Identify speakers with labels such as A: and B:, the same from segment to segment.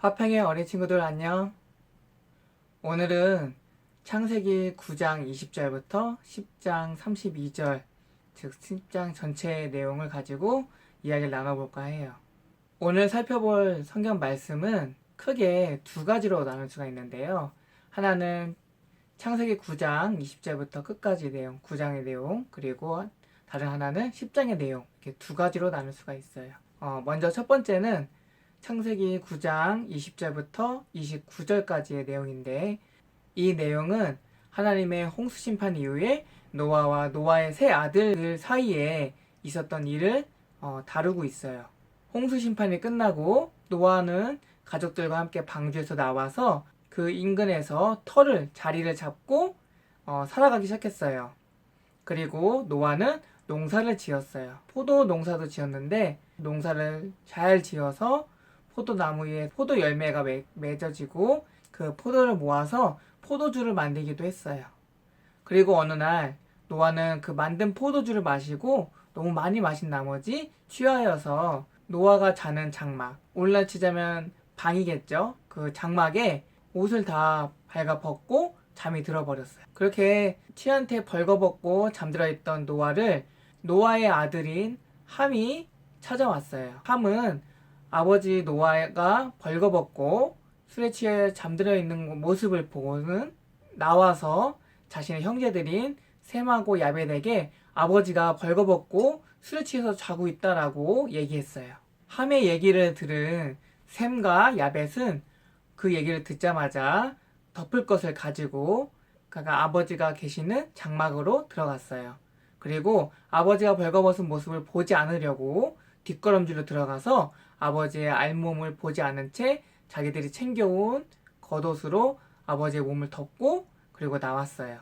A: 화평의 어린 친구들 안녕. 오늘은 창세기 9장 20절부터 10장 32절, 즉 10장 전체의 내용을 가지고 이야기를 나눠볼까 해요. 오늘 살펴볼 성경 말씀은 크게 두 가지로 나눌 수가 있는데요. 하나는 창세기 9장 20절부터 끝까지 내용, 9장의 내용, 그리고 다른 하나는 10장의 내용, 이렇게 두 가지로 나눌 수가 있어요. 먼저 첫 번째는 창세기 9장 20절부터 29절까지의 내용인데, 이 내용은 하나님의 홍수 심판 이후에 노아와 노아의 세 아들 사이에 있었던 일을 다루고 있어요. 홍수 심판이 끝나고 노아는 가족들과 함께 방주에서 나와서 그 인근에서 자리를 잡고 살아가기 시작했어요. 그리고 노아는 농사를 지었어요. 포도 농사도 지었는데 농사를 잘 지어서 포도나무에 포도 열매가 맺어지고 그 포도를 모아서 포도주를 만들기도 했어요. 그리고 어느 날 노아는 그 만든 포도주를 마시고 너무 많이 마신 나머지 취하여서 노아가 자는 장막, 오늘날 치자면 방이겠죠. 그 장막에 옷을 다 발가벗고 잠이 들어버렸어요. 그렇게 취한테 벌거벗고 잠들어 있던 노아를 노아의 아들인 함이 찾아왔어요. 함은 아버지 노아가 벌거벗고 술에 취해 잠들어 있는 모습을 보고는 나와서 자신의 형제들인 셈하고 야벳에게 아버지가 벌거벗고 술에 취해서 자고 있다라고 얘기했어요. 함의 얘기를 들은 셈과 야벳은 그 얘기를 듣자마자 덮을 것을 가지고 아버지가 계시는 장막으로 들어갔어요. 그리고 아버지가 벌거벗은 모습을 보지 않으려고 뒷걸음질로 들어가서 아버지의 알몸을 보지 않은 채 자기들이 챙겨온 겉옷으로 아버지의 몸을 덮고 그리고 나왔어요.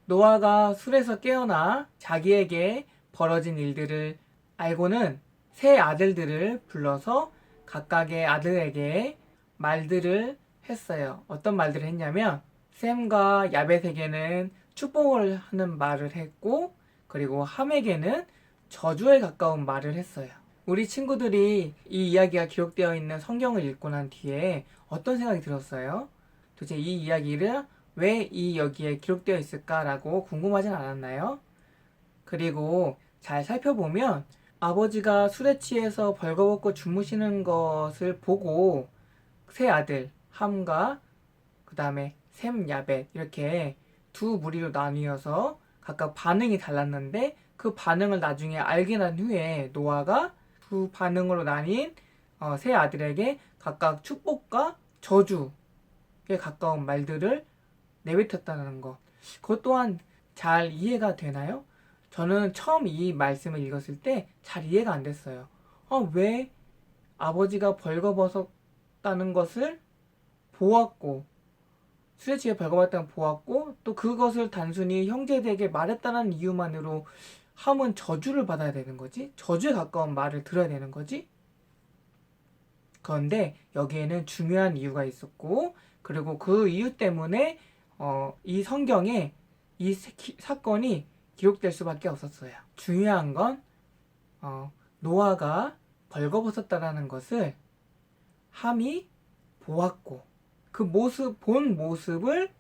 A: 노아가 술에서 깨어나 자기에게 벌어진 일들을 알고는 세 아들들을 불러서 각각의 아들에게 말들을 했어요. 어떤 말들을 했냐면 셈과 야벳에게는 축복을 하는 말을 했고, 그리고 함에게는 저주에 가까운 말을 했어요. 우리 친구들이 이 이야기가 기록되어 있는 성경을 읽고 난 뒤에 어떤 생각이 들었어요? 도대체 이 이야기를 왜 여기에 기록되어 있을까라고 궁금하진 않았나요? 그리고 잘 살펴보면 아버지가 술에 취해서 벌거벗고 주무시는 것을 보고 세 아들 함과 그 다음에 셈, 야벳 이렇게 두 무리로 나뉘어서 각각 반응이 달랐는데, 그 반응을 나중에 알게 난 후에 노아가 두 반응으로 나뉜 세 아들에게 각각 축복과 저주에 가까운 말들을 내뱉었다는 것. 그것 또한 잘 이해가 되나요? 저는 처음 이 말씀을 읽었을 때 잘 이해가 안 됐어요. 왜 아버지가 벌거벗었다는 것을 보았고, 술에 취해 벌거벗었다는 걸 보았고, 또 그것을 단순히 형제들에게 말했다는 이유만으로 함은 저주를 받아야 되는 거지? 저주에 가까운 말을 들어야 되는 거지? 그런데 여기에는 중요한 이유가 있었고, 그리고 그 이유 때문에 이 성경에 이 사건이 기록될 수밖에 없었어요. 중요한 건 노아가 벌거벗었다라는 것을 함이 보았고, 그 본 모습을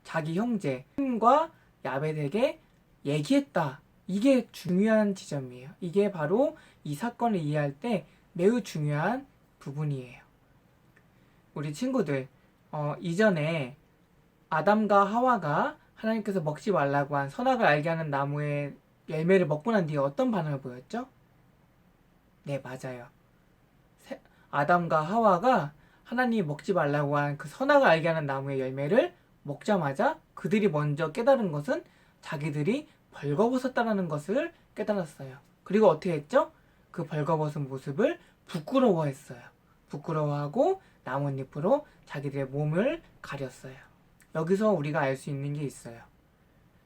A: 자기 형제 햄과 야벳에게 얘기했다. 이게 중요한 지점이에요. 이게 바로 이 사건을 이해할 때 매우 중요한 부분이에요. 우리 친구들, 이전에 아담과 하와가 하나님께서 먹지 말라고 한 선악을 알게 하는 나무의 열매를 먹고 난 뒤에 어떤 반응을 보였죠? 네, 맞아요. 아담과 하와가 하나님이 먹지 말라고 한 그 선악을 알게 하는 나무의 열매를 먹자마자 그들이 먼저 깨달은 것은 자기들이 벌거벗었다는 것을 깨달았어요. 그리고 어떻게 했죠? 그 벌거벗은 모습을 부끄러워했어요. 부끄러워하고 나뭇잎으로 자기들의 몸을 가렸어요. 여기서 우리가 알 수 있는 게 있어요.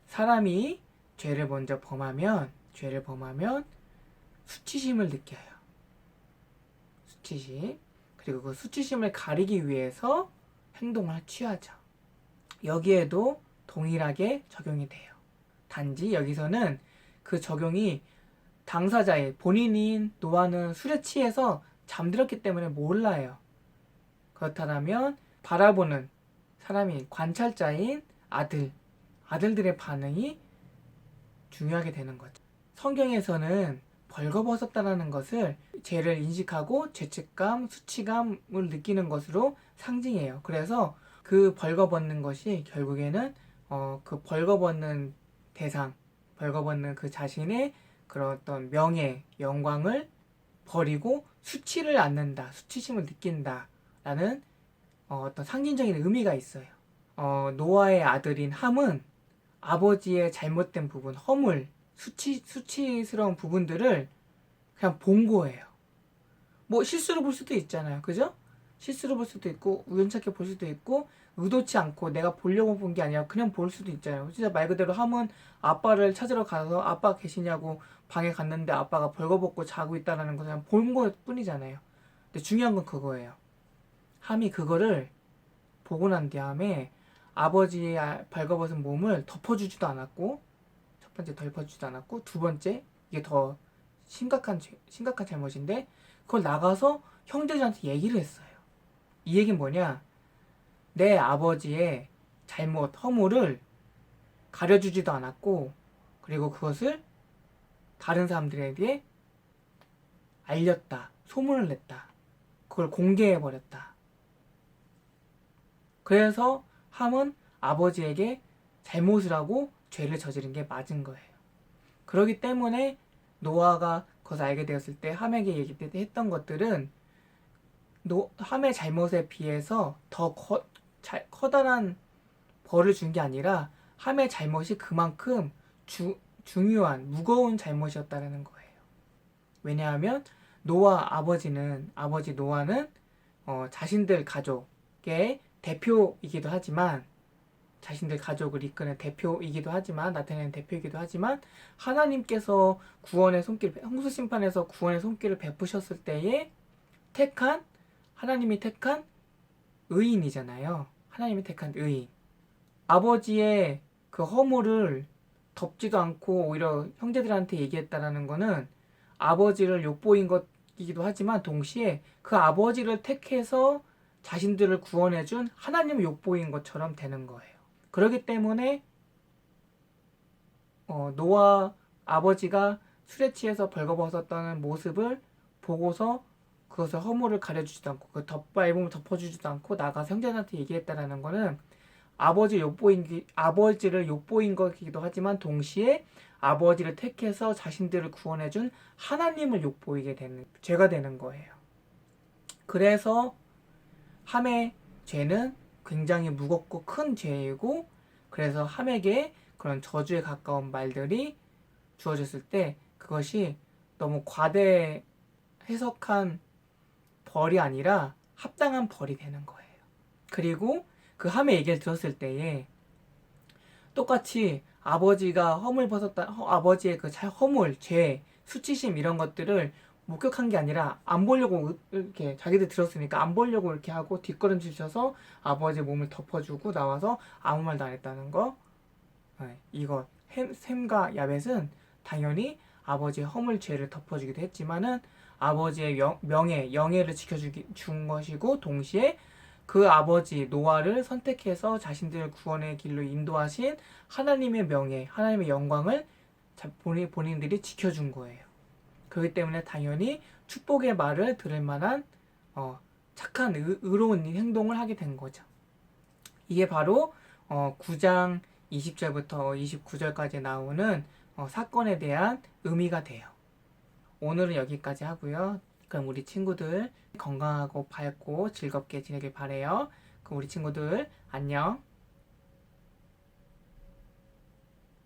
A: 사람이 죄를 범하면 수치심을 느껴요. 수치심. 그리고 그 수치심을 가리기 위해서 행동을 취하죠. 여기에도 동일하게 적용이 돼요. 단지 여기서는 그 적용이 당사자의 본인인 노아는 술에 취해서 잠들었기 때문에 몰라요. 그렇다면 바라보는 사람이 관찰자인 아들들의 반응이 중요하게 되는 거죠. 성경에서는 벌거벗었다라는 것을 죄를 인식하고 죄책감, 수치감을 느끼는 것으로 상징해요. 그래서 그 벌거벗는 것이 결국에는 그 벌거벗는 대상, 벌거벗는 그 자신의 그런 어떤 명예, 영광을 버리고 수치를 않는다, 수치심을 느낀다라는 어떤 상징적인 의미가 있어요. 노아의 아들인 함은 아버지의 잘못된 부분, 허물, 수치스러운 부분들을 그냥 본 거예요. 뭐 실수로 볼 수도 있잖아요. 그죠? 실수로 볼 수도 있고 우연찮게 볼 수도 있고 의도치 않고 내가 보려고 본 게 아니라 그냥 볼 수도 있잖아요. 진짜 말 그대로 함은 아빠를 찾으러 가서 아빠 계시냐고 방에 갔는데 아빠가 벌거벗고 자고 있다는 거 그냥 본 것 뿐이잖아요. 근데 중요한 건 그거예요. 함이 그거를 보고 난 다음에 아버지의 벌거벗은 몸을 덮어주지도 않았고, 첫 번째 덮어주지도 않았고, 두 번째 이게 더 심각한 잘못인데 그걸 나가서 형제들한테 얘기를 했어요. 이 얘기는 뭐냐? 내 아버지의 잘못, 허물을 가려주지도 않았고, 그리고 그것을 다른 사람들에게 알렸다, 소문을 냈다, 그걸 공개해버렸다. 그래서 함은 아버지에게 잘못을 하고 죄를 저지른 게 맞은 거예요. 그렇기 때문에 노아가 그것을 알게 되었을 때 함에게 얘기했던 것들은 함의 잘못에 비해서 더 커다란 벌을 준 게 아니라 함의 잘못이 그만큼 중요한 무거운 잘못이었다는 거예요. 왜냐하면 아버지 노아는 자신들 가족의 대표이기도 하지만 자신들 가족을 이끄는 대표이기도 하지만 나타내는 대표이기도 하지만 하나님께서 홍수 심판에서 구원의 손길을 베푸셨을 때에 하나님이 택한 의인이잖아요. 하나님이 택한 의인. 아버지의 그 허물을 덮지도 않고 오히려 형제들한테 얘기했다라는 거는 아버지를 욕보인 것이기도 하지만 동시에 그 아버지를 택해서 자신들을 구원해준 하나님을 욕보인 것처럼 되는 거예요. 그렇기 때문에 노아 아버지가 술에 취해서 벌거벗었다는 모습을 보고서 그것을 허물을 가려주지도 않고 그 앨범을 덮어주지도 않고 나가서 형제들한테 얘기했다라는 거는 아버지를 욕보인 것이기도 하지만 동시에 아버지를 택해서 자신들을 구원해준 하나님을 욕보이게 되는 죄가 되는 거예요. 그래서 함의 죄는 굉장히 무겁고 큰 죄이고 그래서 함에게 그런 저주에 가까운 말들이 주어졌을 때 그것이 너무 과대 해석한 벌이 아니라 합당한 벌이 되는 거예요. 그리고 그 함의 얘기를 들었을 때에 똑같이 아버지가 아버지의 그 허물, 죄, 수치심 이런 것들을 목격한 게 아니라 안 보려고 이렇게 자기들 들었으니까 안 보려고 이렇게 하고 뒷걸음질 쳐서 아버지의 몸을 덮어주고 나와서 아무 말도 안 했다는 거. 이거 셈과 야벳은 당연히 아버지의 허물 죄를 덮어주기도 했지만은 아버지의 영예를 지켜준 것이고 동시에 그 아버지 노아를 선택해서 자신들을 구원의 길로 인도하신 하나님의 명예, 하나님의 영광을 본인들이 지켜준 거예요. 그렇기 때문에 당연히 축복의 말을 들을 만한 착한 의로운 행동을 하게 된 거죠. 이게 바로 9장 20절부터 29절까지 나오는 사건에 대한 의미가 돼요. 오늘은 여기까지 하고요. 그럼 우리 친구들 건강하고 밝고 즐겁게 지내길 바래요. 그럼 우리 친구들 안녕.